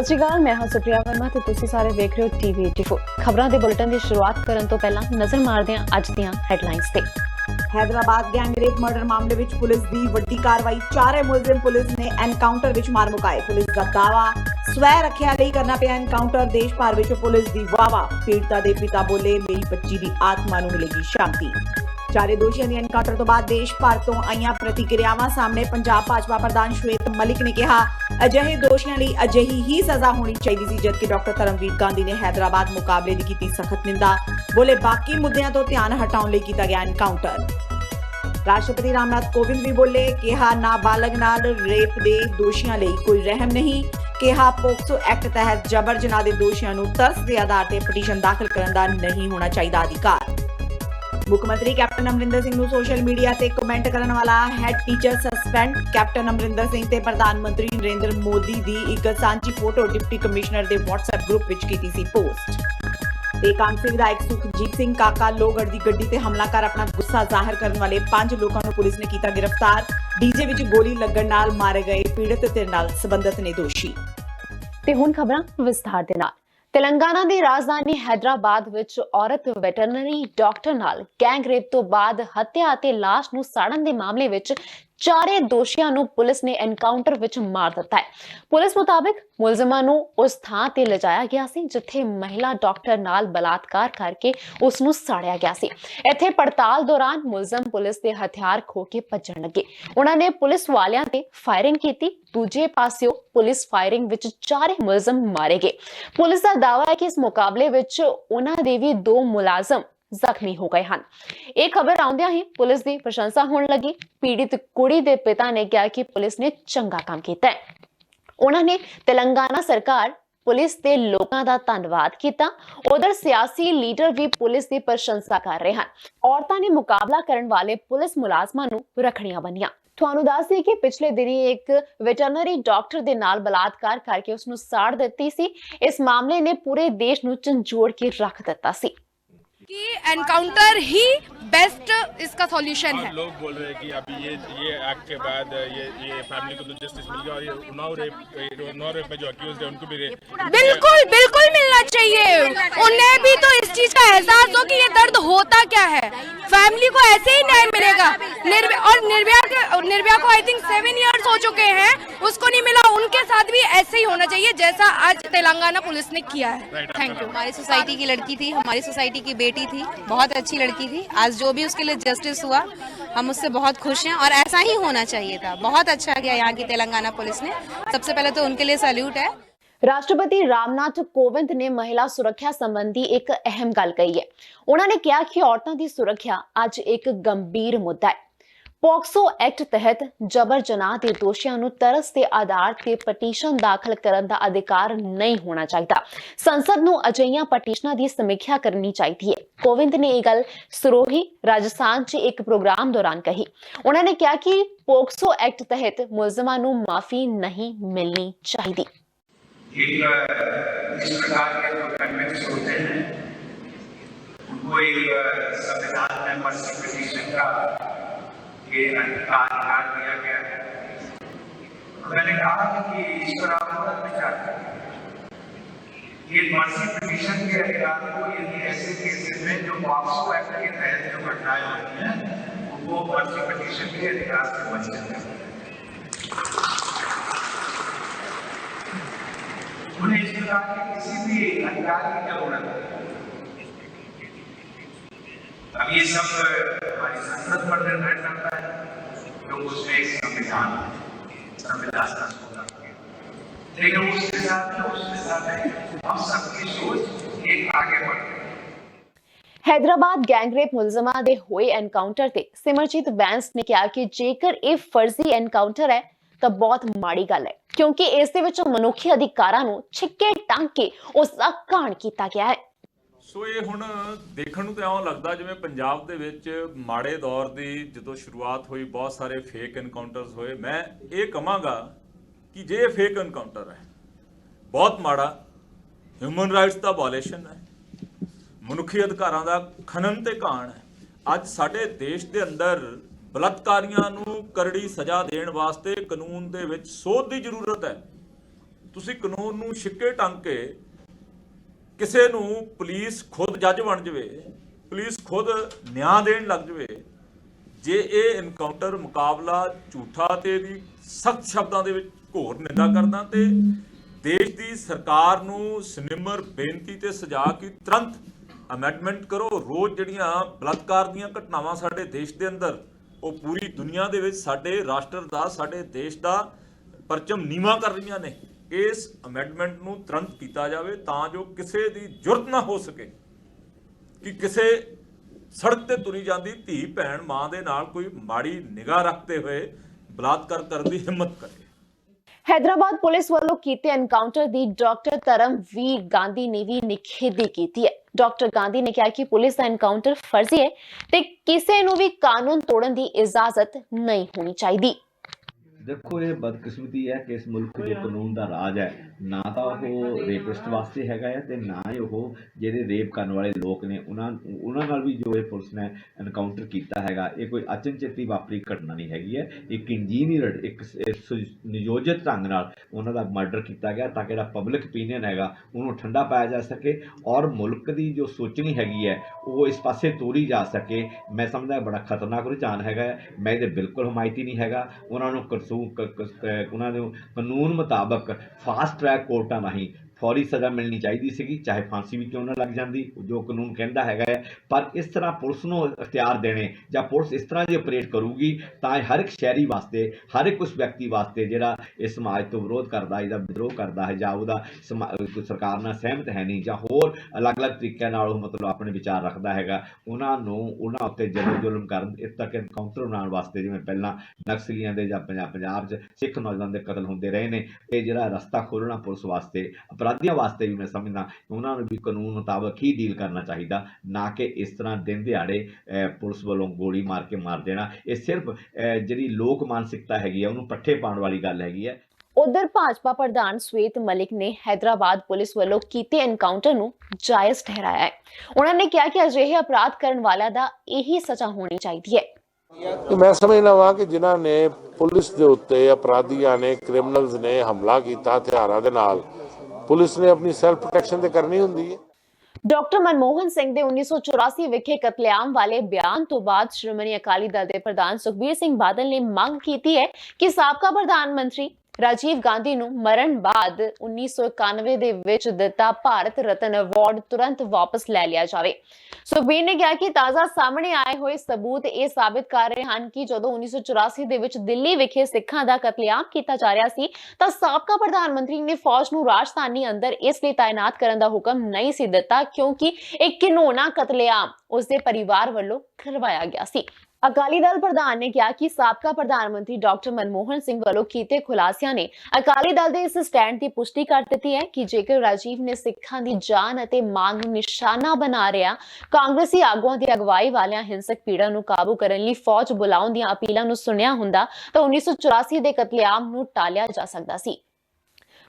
ਸਤਿ ਸ਼੍ਰੀ ਅਕਾਲ, ਮੈਂ ਹਾਂ ਸੁਪ੍ਰਿਆ ਵਰਮਾ ਤੇ ਤੁਸੀਂ ਸਾਰੇ ਦੇਖ ਰਹੇ ਹੋ ਟੀਵੀ 84 ਖਬਰਾਂ ਦੇ ਬੁਲੇਟਿਨ ਦੀ ਸ਼ੁਰੂਆਤ ਕਰਨ ਤੋਂ ਪਹਿਲਾਂ ਨਜ਼ਰ ਮਾਰਦੇ ਹਾਂ ਅੱਜ ਦੀਆਂ ਹੈਡਲਾਈਨਸ ਤੇ। हैदराबाद गैंग रेप मर्डर मामले विच पुलिस दी वड्डी कार्रवाई, चारे मुलजिम पुलिस ने एनकाउंटर विच मार मुकाए। पुलिस दा दावा स्वै रखिया लई करना पिया एनकाउंटर, देश भर विच पुलिस दी वाह-वाह। पीड़िता दे पिता बोले मेरी बच्ची दी आत्मा नूं मिलेगी शांति। चारे दोषियों की एनकाउंटर तो बाद देश भर तो आईयां प्रतिक्रियावां सामने। पंजाब भाजपा प्रधान श्वेत मलिक ने कहा अजिहे दोषियों लई अजिही ही सजा होनी चाहिए सी, जबकि डॉक्टर धर्मवीर गांधी ने हैदराबाद मुकाबले की कीती सख्त निंदा। बोले बाकी मुद्दों तो ध्यान हटाउण लई कीता गया एनकाउंटर। राष्ट्रपति रामनाथ कोविंद भी बोले, कहा नाबालग नाल रेप दे दोषियों लई कोई रहम नहीं। कहा पोक्सो एक्ट तहत जबर जनाह दे दोषियों नूं तरस दे आधार ते पटीशन दाखिल करन दा नहीं होना चाहिए अधिकार। मुख्यमंत्री कैप्टन अमरिंदर सिंह नूं सोशल मीडिया ते कमेंट करन वाला had teacher suspend. Captain Amarinder Singh ते प्रधानमंत्री नरेंद्र मोदी दी एक सांझी photo deputy commissioner they WhatsApp group which कीती सी पोस्ट। ते कांग्रेस विधायक सुखजीत सिंह काका लोहगढ़ दी गड्डी ते हमला कर अपना गुस्सा जाहिर करने वाले 5 लोगों को पुलिस ने कीता गिरफ्तार। डीजे विच गोली लगन नाल मारे गए पीड़ित ते नाल संबंधित ने दोषी। ਤੇ ਹੁਣ ਖਬਰਾਂ ਵਿਸਥਾਰ ਦੇ ਨਾਲ। तेलंगाना ਦੀ ਰਾਜਧਾਨੀ ਹੈਦਰਾਬਾਦ ਵਿੱਚ ਔਰਤ ਵੈਟਰਨਰੀ ਡਾਕਟਰ ਨਾਲ ਗੈਂਗ ਰੇਪ ਤੋਂ ਬਾਅਦ ਹੱਤਿਆ ਅਤੇ ਲਾਸ਼ ਨੂੰ ਸਾੜਨ ਦੇ ਮਾਮਲੇ ਵਿੱਚ ਚਾਰੇ ਦੋਸ਼ੀਆਂ ਨੂੰ ਪੁਲਿਸ ਨੇ ਐਨਕਾਊਂਟਰ ਵਿੱਚ ਮਾਰ ਦਿੱਤਾ ਹੈ। ਪੁਲਿਸ ਮੁਤਾਬਕ ਮੁਲਜ਼ਮਾਂ ਨੂੰ ਉਸ ਥਾਂ ਤੇ ਲਿਜਾਇਆ ਗਿਆ ਸੀ ਜਿੱਥੇ ਮਹਿਲਾ ਡਾਕਟਰ ਨਾਲ ਬਲਾਤਕਾਰ ਕਰਕੇ ਉਸ ਨੂੰ ਸਾੜਿਆ ਗਿਆ ਸੀ। ਇੱਥੇ ਪੜਤਾਲ ਦੌਰਾਨ ਮੁਲਜ਼ਮ ਪੁਲਿਸ ਦੇ ਹਥਿਆਰ ਖੋ ਕੇ ਭੱਜਣ ਲੱਗੇ। ਉਹਨਾਂ ਨੇ ਪੁਲਿਸ ਵਾਲਿਆਂ ਤੇ ਫਾਇਰਿੰਗ ਕੀਤੀ। ਦੂਜੇ ਪਾਸਿਓਂ ਪੁਲਿਸ ਫਾਇਰਿੰਗ ਵਿੱਚ ਚਾਰੇ ਮੁਲਜ਼ਮ ਮਾਰੇ ਗਏ। ਪੁਲਿਸ ਦਾ ਦਾਅਵਾ ਹੈ ਕਿ ਇਸ ਮੁਕਾਬਲੇ ਵਿੱਚ ਉਹਨਾਂ ਦੇ ਵੀ 2 ਮੁਲਾਜ਼ਮ ਜ਼ਖਮੀ ਹੋ ਗਏ ਹਨ। ਇਹ ਖਬਰ ਆਉਂਦਿਆਂ ਹੀ ਪੁਲਿਸ ਦੀ ਪ੍ਰਸ਼ੰਸਾ ਹੋਣ ਲੱਗੀ। ਪੀੜਿਤ ਕੁੜੀ ਦੇ ਪਿਤਾ ਨੇ ਕਿਹਾ ਕਿ ਪੁਲਿਸ ਨੇ ਚੰਗਾ ਕੰਮ ਕੀਤਾ ਹੈ। ਉਹਨਾਂ ਨੇ ਤੇਲੰਗਾਨਾ ਸਰਕਾਰ, ਪੁਲਿਸ ਤੇ ਲੋਕਾਂ ਦਾ ਧੰਨਵਾਦ ਕੀਤਾ। ਉਧਰ ਸਿਆਸੀ ਲੀਡਰ ਵੀ ਪੁਲਿਸ ਦੀ ਪ੍ਰਸ਼ੰਸਾ ਕਰ ਰਹੇ ਹਨ। ਔਰਤਾਂ ਨੇ ਮੁਕਾਬਲਾ ਕਰਨ ਵਾਲੇ ਪੁਲਿਸ ਮੁਲਾਜ਼ਮਾਂ ਨੂੰ ਰੱਖੜੀਆਂ ਬੰਨੀਆਂ। ਤੁਹਾਨੂੰ ਦੱਸ ਦਈਏ ਕਿ ਪਿਛਲੇ ਦਿਨੀ ਇੱਕ ਵੈਟਰਨਰੀ ਡਾਕਟਰ ਦੇ ਨਾਲ ਬਲਾਤਕਾਰ ਕਰਕੇ ਉਸ ਨੂੰ ਸਾੜ ਦਿੱਤੀ ਸੀ। ਇਸ ਮਾਮਲੇ ਨੇ ਪੂਰੇ ਦੇਸ਼ ਨੂੰ ਝੰਜੋੜ ਕੇ ਰੱਖ ਦਿੱਤਾ ਸੀ कि एनकाउंटर ही बेस्ट इसका सॉल्यूशन है। लोग बोल रहे हैं कि अभी ये एक्ट के बाद ये फैमिली को तो जस्टिस मिल गया और ये उन्नाव रेप में जो अक्यूज्ड है उनको भी बिल्कुल बिल्कुल मिलना चाहिए। उन्हें भी तो इस चीज का एहसास हो कि ये दर्द होता क्या है। फैमिली को ऐसे ही न्याय मिलेगा। और निर्भया को आई थिंक 7 इयर्स हो चुके हैं, उसको नहीं मिला। उनके साथ भी ऐसे ही होना चाहिए जैसा आज तेलंगाना पुलिस ने किया है। Thank you. हमारी सोसाइटी की लड़की थी, हमारी सोसाइटी की बेटी थी, बहुत अच्छी लड़की थी। आज जो भी उसके लिए जस्टिस हुआ हम उससे बहुत खुश हैं और ऐसा ही होना चाहिए था। बहुत अच्छा किया यहाँ की तेलंगाना पुलिस ने। सबसे पहले तो उनके लिए सैल्यूट है। ਰਾਸ਼ਟਰਪਤੀ ਰਾਮਨਾਥ ਕੋਵਿੰਦ ਨੇ ਮਹਿਲਾ ਸੁਰੱਖਿਆ ਸੰਬੰਧੀ ਇੱਕ ਅਹਿਮ ਗੱਲ ਕਹੀ ਹੈ। ਉਹਨਾਂ ਨੇ ਕਿਹਾ ਕਿ ਔਰਤਾਂ ਦੀ ਸੁਰੱਖਿਆ ਅੱਜ ਇੱਕ ਗੰਭੀਰ ਮੁੱਦਾ ਹੈ। ਪੋਕਸੋ ਐਕਟ ਤਹਿਤ ਜਬਰ ਜਨਾਹ ਦੇ ਦੋਸ਼ੀਆਂ ਨੂੰ ਤਰਸ ਦੇ ਆਧਾਰ ਤੇ ਪਟੀਸ਼ਨ ਦਾਖਲ ਕਰਨ ਦਾ ਅਧਿਕਾਰ ਨਹੀਂ ਹੋਣਾ ਚਾਹੀਦਾ। ਸੰਸਦ ਨੂੰ ਅਜਿਹੀਆਂ ਪਟੀਸ਼ਨਾਂ ਦੀ ਸਮੀਖਿਆ ਕਰਨੀ ਚਾਹੀਦੀ ਹੈ। ਕੋਵਿੰਦ ਨੇ ਇਹ ਗੱਲ ਸਰੋਹੀ, ਰਾਜਸਥਾਨ 'ਚ ਇੱਕ ਪ੍ਰੋਗਰਾਮ ਦੌਰਾਨ ਕਹੀ। ਉਹਨਾਂ ਨੇ ਕਿਹਾ ਕਿ ਪੋਕਸੋ ਐਕਟ ਤਹਿਤ ਮੁਲਜ਼ਮਾਂ ਨੂੰ ਮਾਫੀ ਨਹੀਂ ਮਿਲਣੀ ਚਾਹੀਦੀ। इस प्रकार के जो कन्वेंट्स होते हैं उनको एक संविधान में मर्सी पिटीशन का ये अधिकार दिया गया है। मैंने कहा कि इस पर आप बहुत विचार करें। ये मर्सी पिटीशन के अधिकार को यदि ऐसे केसेस में जो पॉक्सो एक्ट के तहत जो घटनाएं होती हैं उनको मर्सी पिटीशन के अधिकार से वंचित है। उन्हें इस प्रकार के किसी भी अधिकार की जरूरत है। अब ये सब हमारी संसद पर निर्भर करता है क्योंकि उसमें एक संविधान होगा, लेकिन उसके साथ हम सबकी सोच एक आगे बढ़ती है। ਹੈਦਰਾਬਾਦ ਗੈਂਗ ਰੇਪ ਮੁਲਜ਼ਮਾਂ ਦੇ ਹੋਏ ਐਨਕਾਊਂਟਰ ਤੇ ਸਿਮਰਜੀਤ ਬੈਂਸ ਨੇ ਕਿਹਾ ਕਿ ਜੇਕਰ ਇਹ ਫਰਜ਼ੀ ਐਨਕਾਊਂਟਰ ਹੈ ਤਾਂ ਬਹੁਤ ਮਾੜੀ ਗੱਲ ਹੈ, ਕਿਉਂਕਿ ਇਸ ਦੇ ਵਿੱਚ ਮਨੁੱਖੀ ਅਧਿਕਾਰਾਂ ਨੂੰ ਛਿੱਕੇ ਟੰਗ ਕੇ ਉਸ ਦਾ ਘਾਣ ਕੀਤਾ ਗਿਆ ਹੈ। ਸੋ ਇਹ ਹੁਣ ਦੇਖਣ ਨੂੰ ਤਾਂ ਇਉਂ ਲੱਗਦਾ ਜਿਵੇਂ ਪੰਜਾਬ ਦੇ ਵਿੱਚ ਮਾੜੇ ਦੌਰ ਦੀ ਜਦੋਂ ਸ਼ੁਰੂਆਤ ਹੋਈ ਬਹੁਤ ਸਾਰੇ ਫੇਕ ਐਨਕਾਊਂਟਰਸ ਹੋਏ। ਮੈਂ ਇਹ ਕਹਾਂਗਾ ਕਿ ਜੇ ਫੇਕ ਐਨਕਾਊਂਟਰ ਹੈ ਬਹੁਤ ਮਾੜਾ, ਹਿਊਮਨ ਰਾਈਟਸ ਦਾ ਵਾਇਲੇਸ਼ਨ ਹੈ, ਮਨੁੱਖੀ ਅਧਿਕਾਰਾਂ ਦਾ ਖਨਨ ਤੇ ਘਾਣ ਹੈ। ਅੱਜ ਸਾਡੇ ਦੇਸ਼ ਦੇ ਅੰਦਰ ਬਲਾਤਕਾਰੀਆਂ ਨੂੰ ਕਰੜੀ ਸਜ਼ਾ ਦੇਣ ਵਾਸਤੇ ਕਾਨੂੰਨ ਦੇ ਵਿੱਚ ਸੋਧ ਦੀ ਜ਼ਰੂਰਤ ਹੈ। ਤੁਸੀਂ ਕਾਨੂੰਨ ਨੂੰ ਛਿੱਕੇ ਟੰਗ ਕੇ ਕਿਸੇ ਨੂੰ ਪੁਲਿਸ ਖੁਦ ਜੱਜ ਬਣ ਜਾਵੇ, ਪੁਲਿਸ ਖੁਦ ਨਿਆਂ ਦੇਣ ਲੱਗ ਜਾਵੇ, ਜੇ ਇਹ ਐਨਕਾਊਂਟਰ ਮੁਕਾਬਲਾ ਝੂਠਾ ਤੇ ਇਹਦੀ ਸਖਤ ਸ਼ਬਦਾਂ ਦੇ ਵਿੱਚ ਘੋਰ ਨਿੰਦਾ ਕਰਦਾ ਤੇ ਦੇਸ਼ ਦੀ ਸਰਕਾਰ ਨੂੰ ਸਨਿਮਰ ਬੇਨਤੀ ਤੇ ਸਜ਼ਾ ਕਿ ਤੁਰੰਤ ਅਮੈਂਡਮੈਂਟ ਕਰੋ। ਰੋਜ਼ ਜਿਹੜੀਆਂ ਬਲਾਤਕਾਰ ਦੀਆਂ ਘਟਨਾਵਾਂ ਸਾਡੇ ਦੇਸ਼ ਦੇ ਅੰਦਰ, ਉਹ ਪੂਰੀ ਦੁਨੀਆ ਦੇ ਵਿੱਚ ਸਾਡੇ ਰਾਸ਼ਟਰ ਦਾ, ਸਾਡੇ ਦੇਸ਼ ਦਾ ਪਰਚਮ ਨੀਵਾਂ ਕਰ ਰਹੀਆਂ ਨੇ। ਇਸ ਅਮੈਂਡਮੈਂਟ ਨੂੰ ਤੁਰੰਤ ਕੀਤਾ ਜਾਵੇ ਤਾਂ ਜੋ ਕਿਸੇ ਦੀ ਜੁਰਤ ਨਾ ਹੋ ਸਕੇ ਕਿ ਕਿਸੇ ਸੜਕ ਤੇ ਤੁਰੀ ਜਾਂਦੀ ਧੀ ਭੈਣ ਮਾਂ ਦੇ ਨਾਲ ਕੋਈ ਮਾੜੀ ਨਿਗਾਹ ਰੱਖਦੇ ਹੋਏ ਬਲਾਤਕਾਰ ਕਰਨ ਦੀ ਹਿੰਮਤ ਕਰੇ। हैदराबाद पुलिस वालों कीते एनकाउंटर दी डॉक्टर धर्मवीर गांधी ने भी निखेधी कीती है। डॉक्टर गांधी ने कहा कि पुलिस का एनकाउंटर फर्जी है ते किसी नूं भी कानून तोड़न दी इजाजत नहीं होनी चाहिए। देखो ये बदकिस्मती है कि इस मुल्क जो कानून का राज है ना तो वो रेपिस्ट वास्ते हैगा है ते ना ही वो ਜਿਹੜੇ रेप करने वाले लोग ने उन्हां नाल भी जो पुलिस ने एनकाउंटर किया हैगा। ये कोई अचनचेती वापरी घटना नहीं हैगी है। एक इंजीनियर एक नियोजित ढंग नाल उन्हां दा मर्डर किया गया ताकि जिहड़ा पब्लिक ओपीनियन हैगा उन्होंने ठंडा पाया जा सके और मुल्क की जो सोचनी हैगी है वो इस पासे तोड़ी जा सके। मैं समझदा बड़ा खतरनाक रुझान हैगा। मैं ये बिल्कुल हमायती नहीं हैगा। उन्होंने कानून मुताबक फास्ट ट्रैक कोर्टा नहीं फौरी सज़ा मिलनी चाहिए सी, चाहे फांसी भी क्यों ना लग जाती, जो कानून कहता है। पर इस तरह पुलिस को अख्तियार देने या पुलिस इस तरह की ऑपरेट करूगी तो हर एक शहरी वास्ते, हर एक उस व्यक्ति वास्ते जिहड़ा इस समाज तो विरोध करता है या विद्रोह करता है या सरकार नाल सहमत है नहीं या होर अलग अलग तरीके नाल मतलब अपने विचार रखता है, उन्होंने उत्ते जबर जुल्म करन इस तक एनकाउंटर बनाने वास्ते जिवें पहलां नक्सलियां दे जां पंजाब च सिख नौजवान के कतल होंदे रहे ने, ये जिहड़ा रस्ता खोलना पुलिस वास्ते अपराधियों वास्ते भी मैं समझदा उन्होंने भी कानून मुताबक ही डील करना चाहिए, ना कि इस तरह दिन दिहाड़े पुलिस वालों गोली मार के मार देना। ये सिर्फ जिहड़ी लोक मानसिकता हैगी है उन्होंने पट्ठे पाउण वाली गल हैगी है। उधर भाजपा प्रधान श्वेत मलिक ने हैदराबाद पुलिस वालों कीते एनकाउंटर नूं जायज ठहराया है। उन्होंने कहा कि अजिहे अपराध करने वाला दा यही सजा होनी चाहिए है। मैं समझना वा कि जिन्हां ने पुलिस दे उत्ते अपराधियां ने क्रिमिनल्स ने हमला कीता हथियारां दे नाल पुलिस ने अपनी सैल्फ प्रोटेक्शन ते करनी हुंदी है। डॉक्टर मनमोहन सिंह दे 1984 विखे कतलेआम वाले बयान तो बाद श्रोमणी अकाली दल के प्रधान सुखबीर सिंह बादल ने मांग की है कि साबका प्रधानमंत्री राजीव गांधी नूं मरण बाद 1991 दे विच दिता भारत रत्न अवार्ड तुरंत वापस ले लिया जाए। सुखबीर ने कहा कि ताजा सामने आए हुए सबूत ये साबित कर रहे हैं कि जदों 1984 दे विच दिल्ली विखे सिखां दा कतलेआम किया जा रहा सी तां साबका प्रधानमंत्री ने फौज नूं राजधानी अंदर इसलिए तैनात करन दा हुक्म नहीं सी दिता क्योंकि एक घिनौना कतलेआम उसके परिवार वालों करवाया गया सी। अकाली दल प्रधान ने कहा कि साबका प्रधानमंत्री डॉक्टर मनमोहन सिंह वालों कीते खुलासियां ने अकाली दल के इस स्टैंड की पुष्टि कर दी है कि जेकर राजीव ने सिखां दी जान अते मान नूं निशाना बना रहा कांग्रेसी आगुआं दी अगवाई वालियां हिंसक पीड़ा नूं काबू करन लई फौज बुलाउण दी अपीलां नूं सुनिया हुंदा तां 1984 दे कतलेआम नूं टालिया जा सकदा सी।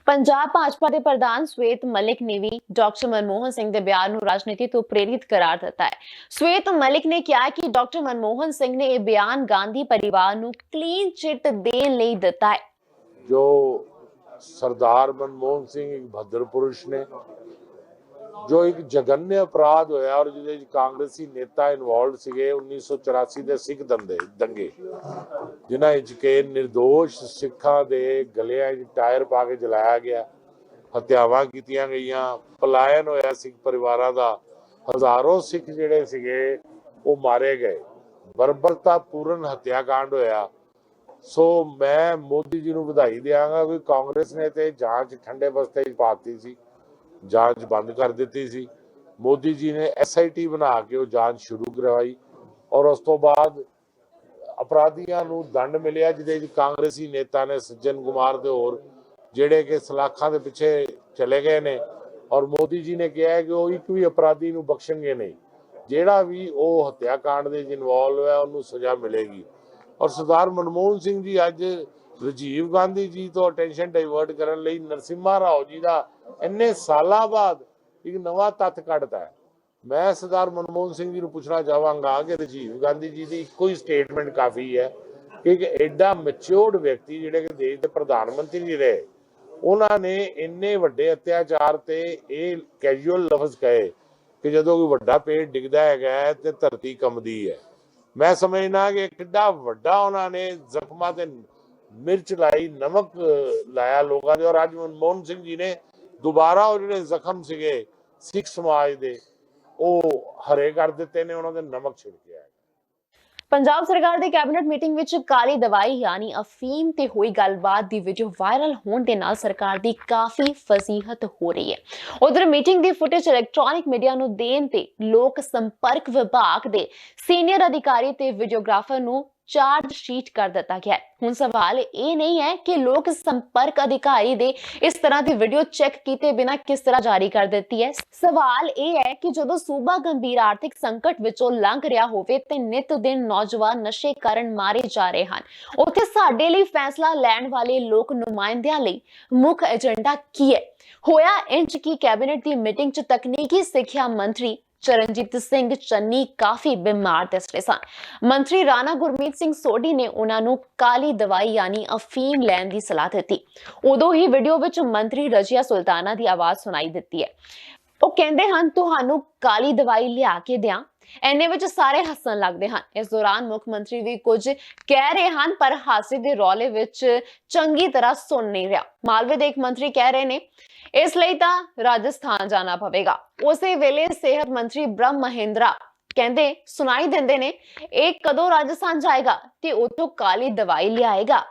पंजाब भाजपा के प्रधान श्वेत मलिक ने भी डॉक्टर मनमोहन सिंह के बयान नूं राजनीति तो प्रेरित करार दिता है। श्वेत मलिक ने कहा कि डॉक्टर मनमोहन सिंह ने यह बयान गांधी परिवार नूं क्लीन चिट देण लई दिता है। जो सरदार मनमोहन सिंह एक भद्र पुरुष ने जो एक जघन्य अपराध होया और जिहदे कांग्रेसी नेता इन्वॉल्व सीगे 1984 दे सिख दंगे जिन्हां विच के निर्दोष सिखां दे गलियां विच टायर पा के जलाया गया, हत्यावां कीतियां गईयां, पलायन होया सिख परिवारां दा, हजारों सिख जिहड़े सीगे वो मारे गए, बर्बरतापूर्ण हत्याकांड होया। सो मैं मोदी जी नूं बधाई देवांगा कि कांग्रेस ने ते जांच ठंडे बस्ते च पाती सी, जांच बंद कर दी सी। मोदी जी ने SIT बना के वो जांच शुरू करवाई और उस तो बाद अपराधियों नूं दंड मिलिया जिहदे कांग्रेसी नेता ने सज्जन कुमार ते होर जिहड़े कि सलाखां दे पिछे चले गए ने और मोदी जी ने कहा है कि वो एक भी अपराधी नूं बख्शणगे नहीं, जिहड़ा भी वो हत्याकांड दे इन्वॉल्व है उन्होंने सज़ा मिलेगी। और सरदार मनमोहन सिंह जी अज राजीव गांधी जी तो अटेंशन डाइवर्ट करने लई नरसिम्हा राव जी का इन्ने सालों बाद एक नवा तत्थ कढ़ता है। मैं सरदार मनमोहन सिंह जी को पूछना चाहांगा कि राजीव गांधी जी की इको ही स्टेटमेंट काफ़ी है कि एक एडा मैच्योर्ड व्यक्ति जिहड़े कि देश के प्रधानमंत्री नहीं रहे ਉਹਨਾਂ ਨੇ ਇੰਨੇ ਵੱਡੇ ਅਤਿਆਚਾਰ ਤੇ ਇਹ ਕੈਜੂਅਲ ਲਫ਼ਜ਼ ਕਹੇ ਕਿ ਜਦੋਂ ਕੋਈ ਵੱਡਾ ਪੇੜ ਡਿੱਗਦਾ ਹੈਗਾ ਤੇ ਧਰਤੀ ਕੰਬਦੀ ਹੈ। ਮੈਂ ਸਮਝਣਾ ਕਿ ਕਿੱਡਾ ਵੱਡਾ ਉਹਨਾਂ ਨੇ ਜ਼ਖਮਾਂ ਤੇ ਮਿਰਚ ਲਾਈ, ਨਮਕ ਲਾਇਆ ਲੋਕਾਂ ਦੇ। ਔਰ ਅੱਜ ਮਨਮੋਹਨ ਸਿੰਘ ਜੀ ਨੇ ਦੁਬਾਰਾ ਉਹ ਜਿਹੜੇ ਜ਼ਖਮ ਸੀਗੇ ਸਿੱਖ ਸਮਾਜ ਦੇ ਉਹ ਹਰੇ ਕਰ ਦਿੱਤੇ ਨੇ, ਉਹਨਾਂ ਦੇ ਨਮਕ ਛਿੜਕਿਆ। ਪੰਜਾਬ ਸਰਕਾਰ ਦੀ ਕੈਬਨਿਟ ਮੀਟਿੰਗ ਵਿੱਚ ਕਾਲੀ ਦਵਾਈ ਯਾਨੀ ਅਫੀਮ ਤੇ ਹੋਈ ਗੱਲਬਾਤ ਦੀ ਵੀਡੀਓ ਵਾਇਰਲ ਹੋਣ ਦੇ ਨਾਲ ਸਰਕਾਰ ਦੀ ਕਾਫੀ ਫਜ਼ੀਹਤ ਹੋ ਰਹੀ ਹੈ। ਉਧਰ ਮੀਟਿੰਗ ਦੀ ਫੁਟੇਜ ਇਲੈਕਟ੍ਰੋਨਿਕ ਮੀਡੀਆ ਨੂੰ ਦੇਣ ਤੇ ਲੋਕ ਸੰਪਰਕ ਵਿਭਾਗ ਦੇ ਸੀਨੀਅਰ ਅਧਿਕਾਰੀ ਤੇ ਵੀਡੀਓਗ੍ਰਾਫਰ ਨੂੰ ਚਾਰਜ ਸ਼ੀਟ ਕਰ ਦਿੱਤਾ ਗਿਆ ਹੈ। ਹੁਣ ਸਵਾਲ ਇਹ ਨਹੀਂ ਹੈ ਕਿ ਲੋਕ ਸੰਪਰਕ ਅਧਿਕਾਰੀ ਦੇ ਇਸ ਤਰ੍ਹਾਂ ਦੀ ਵੀਡੀਓ ਚੈੱਕ ਕੀਤੇ ਬਿਨਾਂ ਕਿਸ ਤਰ੍ਹਾਂ ਜਾਰੀ ਕਰ ਦਿੱਤੀ ਹੈ। ਸਵਾਲ ਇਹ ਹੈ ਕਿ ਜਦੋਂ ਸੂਬਾ ਗੰਭੀਰ ਆਰਥਿਕ ਸੰਕਟ ਵਿੱਚੋਂ ਲੰਘ ਰਿਹਾ ਹੋਵੇ ਤੇ ਨਿਤ ਦਿਨ ਨੌਜਵਾਨ ਨਸ਼ੇ ਕਾਰਨ ਮਾਰੇ ਜਾ ਰਹੇ ਹਨ, ਉੱਥੇ ਸਾਡੇ ਲਈ ਫੈਸਲਾ ਲੈਣ ਵਾਲੇ ਲੋਕ ਨੁਮਾਇੰਦਿਆਂ ਲਈ ਮੁੱਖ ਏਜੰਡਾ ਕੀ ਹੈ? ਹੋਇਆ ਇੰਜ ਕੀ ਕੈਬਨਿਟ ਦੀ ਮੀਟਿੰਗ 'ਚ ਤਕਨੀਕੀ ਸਿੱਖਿਆ ਮੰਤਰੀ ਚਰਨਜੀਤ ਸਿੰਘ ਚੰਨੀ ਕਾਫੀ ਬਿਮਾਰ ਦਿਸ ਰਹੇ ਸਨ। ਮੰਤਰੀ ਰਾਣਾ ਗੁਰਮੀਤ ਸਿੰਘ ਸੋਢੀ ਨੇ ਉਹਨਾਂ ਨੂੰ ਕਾਲੀ ਦਵਾਈ ਯਾਨੀ ਅਫੀਮ ਲੈਣ ਦੀ ਸਲਾਹ ਦਿੱਤੀ। ਉਦੋਂ ਹੀ ਵੀਡੀਓ ਵਿੱਚ ਮੰਤਰੀ ਰਜੀਆ ਸੁਲਤਾਨਾ ਦੀ ਆਵਾਜ਼ ਸੁਣਾਈ ਦਿੱਤੀ ਹੈ। ਉਹ ਕਹਿੰਦੇ ਹਨ, ਤੁਹਾਨੂੰ ਕਾਲੀ ਦਵਾਈ ਲਿਆ ਕੇ ਦਿਆਂ। ਐਨੇ ਵਿੱਚ ਸਾਰੇ ਹੱਸਣ ਲੱਗਦੇ ਹਨ। ਇਸ ਦੌਰਾਨ ਮੁੱਖ ਮੰਤਰੀ ਵੀ ਕੁਝ ਕਹਿ ਰਹੇ ਹਨ ਪਰ ਹਾਸੇ ਦੇ ਰੌਲੇ ਵਿੱਚ ਚੰਗੀ ਤਰ੍ਹਾਂ ਸੁਣ ਨਹੀਂ ਰਿਹਾ। ਮਾਲਵੇ ਦੇ ਇੱਕ ਮੰਤਰੀ ਕਹਿ ਰਹੇ ਨੇ, ਇਸ ਲਈ ਤਾਂ ਰਾਜਸਥਾਨ ਜਾਣਾ ਪਵੇਗਾ। ਉਸੇ ਵੇਲੇ ਸਿਹਤ ਮੰਤਰੀ ਬ੍ਰਹਮ ਮਹਿੰਦਰਾ ਕਹਿੰਦੇ ਸੁਣਾਈ ਦਿੰਦੇ ਨੇ, ਇਹ ਕਦੋਂ ਰਾਜਸਥਾਨ ਜਾਏਗਾ ਤੇ ਉਤੋਂ ਕਾਲੀ ਦਵਾਈ ਲਿਆਏਗਾ।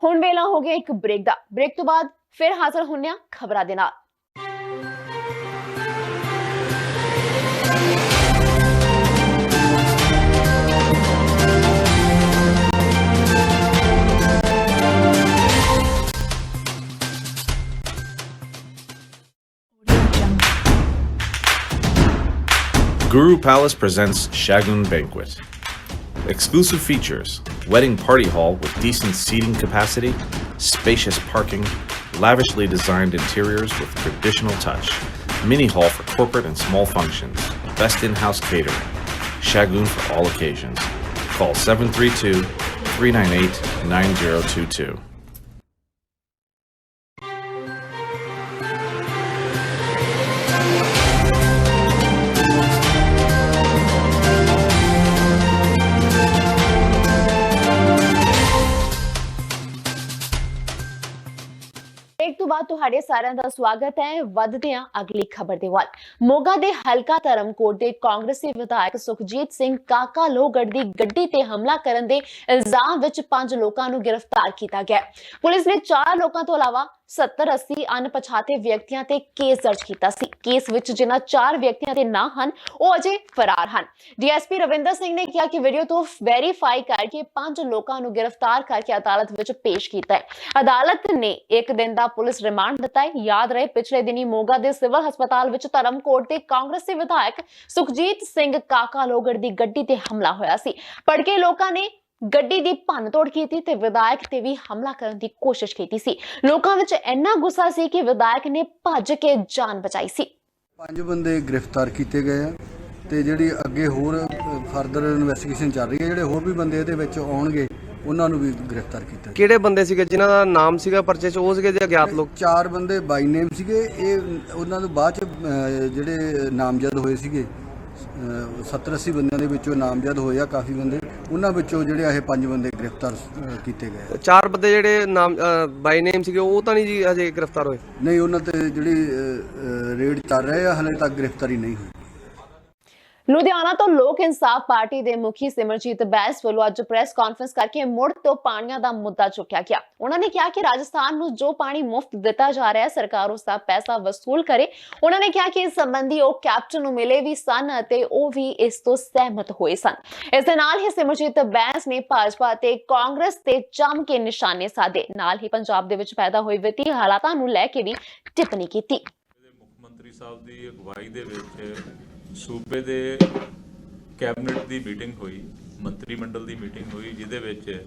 ਹੁਣ ਵੇਲਾ ਹੋ ਗਿਆ ਇੱਕ ਬ੍ਰੇਕ ਦਾ। ਬ੍ਰੇਕ ਤੋਂ ਬਾਅਦ ਫਿਰ ਹਾਜ਼ਰ ਹੁੰਨੇ ਆ ਖਬਰਾਂ ਦੇ ਨਾਲ। Guru Palace presents Shagun Banquet. Exclusive features: wedding party hall with decent seating capacity, spacious parking, lavishly designed interiors with traditional touch, mini hall for corporate and small functions, best in-house catering. Shagun for all occasions. Call 732-398-9022. ਇੱਕ ਤੋਂ ਬਾਅਦ ਤੁਹਾਡੇ ਸਾਰਿਆਂ ਦਾ ਸਵਾਗਤ ਹੈ। ਵਧਦੇ ਹਾਂ ਅਗਲੀ ਖਬਰ ਦੇ ਵੱਲ। ਮੋਗਾ ਦੇ ਹਲਕਾ ਧਰਮਕੋਟ ਦੇ ਕਾਂਗਰਸੀ ਵਿਧਾਇਕ ਸੁਖਜੀਤ ਸਿੰਘ ਕਾਕਾ ਲੋਹਗੜ੍ਹ ਦੀ ਗੱਡੀ ਤੇ ਹਮਲਾ ਕਰਨ ਦੇ ਇਲਜ਼ਾਮ ਵਿੱਚ 5 ਲੋਕਾਂ ਨੂੰ ਗ੍ਰਿਫਤਾਰ ਕੀਤਾ ਗਿਆ। ਪੁਲਿਸ ਨੇ 4 ਲੋਕਾਂ ਤੋਂ ਇਲਾਵਾ 70-80 ਅਣਪਛਾਤੇ ਵਿਅਕਤੀਆਂ ਤੇ ਕੇਸ ਦਰਜ ਕੀਤਾ ਸੀ। ਕੇਸ ਵਿੱਚ ਜਿਨ੍ਹਾਂ 4 ਵਿਅਕਤੀਆਂ ਦੇ ਨਾਂ ਹਨ ਉਹ ਅਜੇ ਫਰਾਰ ਹਨ। ਡੀਐਸਪੀ ਰਵਿੰਦਰ ਸਿੰਘ ਨੇ ਕਿਹਾ ਕਿ ਵੀਡੀਓ ਤੋਂ ਵੈਰੀਫਾਈ ਕਰਕੇ 5 ਲੋਕਾਂ ਨੂੰ ਗ੍ਰਿਫਤਾਰ ਕਰਕੇ ਅਦਾਲਤ ਵਿੱਚ ਪੇਸ਼ ਕੀਤਾ ਹੈ। ਅਦਾਲਤ ਨੇ 1 ਦਿਨ ਦਾ ਪੁਲਿਸ ਰਿਮਾਂਡ ਦਿੱਤਾ ਹੈ। ਯਾਦ ਰਹੇ ਪਿਛਲੇ ਦਿਨੀ ਮੋਗਾ ਦੇ ਸਿਵਲ ਹਸਪਤਾਲ ਵਿੱਚ ਧਰਮਕੋਟ ਦੇ ਕਾਂਗਰਸੀ ਵਿਧਾਇਕ ਸੁਖਜੀਤ ਸਿੰਘ ਕਾਕਾ ਲੋਹਗੜ੍ਹ ਦੀ ਗੱਡੀ ਤੇ ਹਮਲਾ ਹੋਇਆ ਸੀ। ਭੜਕੇ ਲੋਕਾਂ ਨੇ ਗੱਡੀ ਦੀ ਭੰਨਤੋੜ ਕੀਤੀ ਤੇ ਵਿਧਾਇਕ ਤੇ ਵੀ ਹਮਲਾ ਕਰਨ ਦੀ ਕੋਸ਼ਿਸ਼ ਕੀਤੀ ਸੀ। ਲੋਕਾਂ ਵਿੱਚ ਇੰਨਾ ਗੁੱਸਾ ਸੀ ਕਿ ਵਿਧਾਇਕ ਨੇ ਭੱਜ ਕੇ ਜਾਨ ਬਚਾਈ ਸੀ। 5 ਬੰਦੇ ਗ੍ਰਿਫਤਾਰ ਕੀਤੇ ਗਏ ਆ ਤੇ ਜਿਹੜੀ ਅੱਗੇ ਹੋਰ ਫਰਦਰ ਇਨਵੈਸਟੀਗੇਸ਼ਨ ਚੱਲ ਰਹੀ ਹੈ। ਜਿਹੜੇ ਹੋਰ ਵੀ ਬੰਦੇ ਇਹਦੇ ਵਿੱਚ ਆਉਣਗੇ ਉਹਨਾਂ ਨੂੰ ਵੀ ਗ੍ਰਿਫਤਾਰ ਕੀਤਾ। ਕਿਹੜੇ ਬੰਦੇ ਸੀਗੇ ਜਿਨ੍ਹਾਂ ਦਾ ਨਾਮ ਸੀਗਾ ਪਰਚੇ 'ਚ? ਉਹ ਸੀਗੇ ਜਾਂ ਅਗਿਆਤ ਲੋਕ? 4 ਬੰਦੇ ਬਾਈ ਨੇਮ ਸੀਗੇ। ਇਹ ਉਹਨਾਂ ਤੋਂ ਬਾਅਦ ਚ ਜਿਹੜੇ ਨਾਮਜ਼ਦ ਹੋਏ ਸੀਗੇ 70-80 ਬੰਦਿਆਂ ਦੇ ਵਿੱਚੋਂ ਨਾਮਜ਼ਦ ਹੋਏ ਆ ਕਾਫੀ ਬੰਦੇ। ਉਹਨਾਂ ਵਿੱਚੋਂ ਜਿਹੜੇ ਇਹ 5 ਬੰਦੇ ਗ੍ਰਿਫਤਾਰ ਕੀਤੇ ਗਏ। 4 ਬੰਦੇ ਜਿਹੜੇ ਨਾਮ ਬਾਈ ਨੇਮ ਸੀਗੇ ਉਹ ਤਾਂ ਨਹੀਂ ਜੀ ਹਜੇ ਗ੍ਰਿਫਤਾਰ ਹੋਏ? ਨਹੀਂ, ਉਹਨਾਂ ਤੇ ਜਿਹੜੀ ਰੇਡ ਚੱਲ ਰਹੇ ਆ, ਹਲੇ ਤੱਕ ਗ੍ਰਿਫਤਾਰੀ ਨਹੀਂ ਹੋਈ। ਲੁਧਿਆਣਾ ਤੋਂ ਲੋਕ ਇਨਸਾਫ ਪਾਰਟੀ ਦੇ ਮੁਖੀ ਸਿਮਰਜੀਤ ਬੈਂਸ ਵੱਲੋਂ ਅੱਜ ਪ੍ਰੈਸ ਕਾਨਫਰੰਸ ਕਰਕੇ ਮੁੜ ਤੋਂ ਪਾਣੀਆਂ ਦਾ ਮੁੱਦਾ ਚੁੱਕਿਆ ਗਿਆ। ਉਹਨਾਂ ਨੇ ਕਿਹਾ ਕਿ ਰਾਜਸਥਾਨ ਨੂੰ ਜੋ ਪਾਣੀ ਮੁਫਤ ਦਿੱਤਾ ਜਾ ਰਿਹਾ ਹੈ ਸਰਕਾਰ ਉਸ ਦਾ ਪੈਸਾ ਵਸੂਲ ਕਰੇ। ਉਹਨਾਂ ਨੇ ਕਿਹਾ ਕਿ ਇਸ ਸੰਬੰਧੀ ਉਹ ਕੈਪਟਨ ਨੂੰ ਮਿਲੇ ਵੀ ਸਨ ਅਤੇ ਉਹ ਵੀ ਇਸ ਤੋਂ ਸਹਿਮਤ ਹੋਏ ਸਨ। ਇਸ ਦੇ ਨਾਲ ਹੀ ਸਿਮਰਜੀਤ ਬੈਂਸ ਨੇ ਭਾਜਪਾ ਤੇ ਕਾਂਗਰਸ ਤੇ ਜੰਮ ਕੇ ਨਿਸ਼ਾਨੇ ਸਾਧੇ। ਨਾਲ ਹੀ ਪੰਜਾਬ ਦੇ ਵਿੱਚ ਪੈਦਾ ਹੋਏ ਵਿੱਤੀ ਹਾਲਾਤਾਂ ਨੂੰ ਲੈ ਕੇ ਵੀ ਟਿੱਪਣੀ ਕੀਤੀ। ਮੁੱਖ ਮੰਤਰੀ ਸਾਹਿਬ ਦੀ ਅਗਵਾਈ ਦੇ ਵਿੱਚ ਸੂਬੇ ਦੇ ਕੈਬਨਿਟ ਦੀ ਮੀਟਿੰਗ ਹੋਈ, ਮੰਤਰੀ ਮੰਡਲ ਦੀ ਮੀਟਿੰਗ ਹੋਈ, ਜਿਹਦੇ ਵਿੱਚ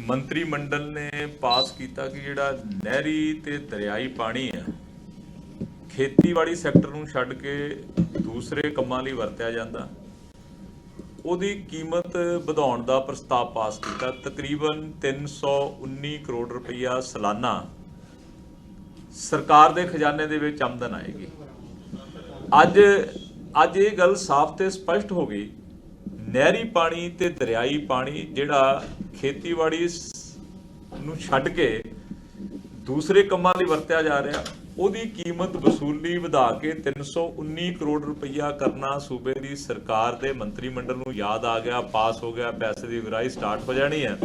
ਮੰਤਰੀ ਮੰਡਲ ਨੇ ਪਾਸ ਕੀਤਾ ਕਿ ਜਿਹੜਾ ਨਹਿਰੀ ਤੇ ਦਰਿਆਈ ਪਾਣੀ ਹੈ ਖੇਤੀਬਾੜੀ ਸੈਕਟਰ ਨੂੰ ਛੱਡ ਕੇ ਦੂਸਰੇ ਕੰਮਾਂ ਲਈ ਵਰਤਿਆ ਜਾਂਦਾ, ਉਹਦੀ ਕੀਮਤ ਵਧਾਉਣ ਦਾ ਪ੍ਰਸਤਾਵ ਪਾਸ ਕੀਤਾ। ਤਕਰੀਬਨ 319 ਕਰੋੜ ਰੁਪਈਆ ਸਾਲਾਨਾ ਸਰਕਾਰ ਦੇ ਖਜ਼ਾਨੇ ਦੇ ਵਿੱਚ ਆਮਦਨ ਆਏਗੀ। ਅੱਜ ਇਹ ਗੱਲ ਸਾਫ਼ ਤੇ ਸਪਸ਼ਟ ਹੋ ਗਈ, ਨਹਿਰੀ ਪਾਣੀ ਤੇ ਦਰਿਆਈ ਪਾਣੀ ਜਿਹੜਾ ਖੇਤੀਬਾੜੀ ਨੂੰ ਛੱਡ ਕੇ ਦੂਸਰੇ ਕੰਮਾਂ ਲਈ ਵਰਤਿਆ ਜਾ ਰਿਹਾ, ਉਹਦੀ ਕੀਮਤ ਵਸੂਲੀ ਵਧਾ ਕੇ 319 ਕਰੋੜ ਰੁਪਈਆ ਕਰਨਾ ਸੂਬੇ ਦੀ ਸਰਕਾਰ ਦੇ ਮੰਤਰੀ ਮੰਡਲ ਨੂੰ ਯਾਦ ਆ ਗਿਆ, ਪਾਸ ਹੋ ਗਿਆ, ਪੈਸੇ ਦੀ ਵਿਰਾਈ ਸਟਾਰਟ ਹੋ ਜਾਣੀ ਹੈ।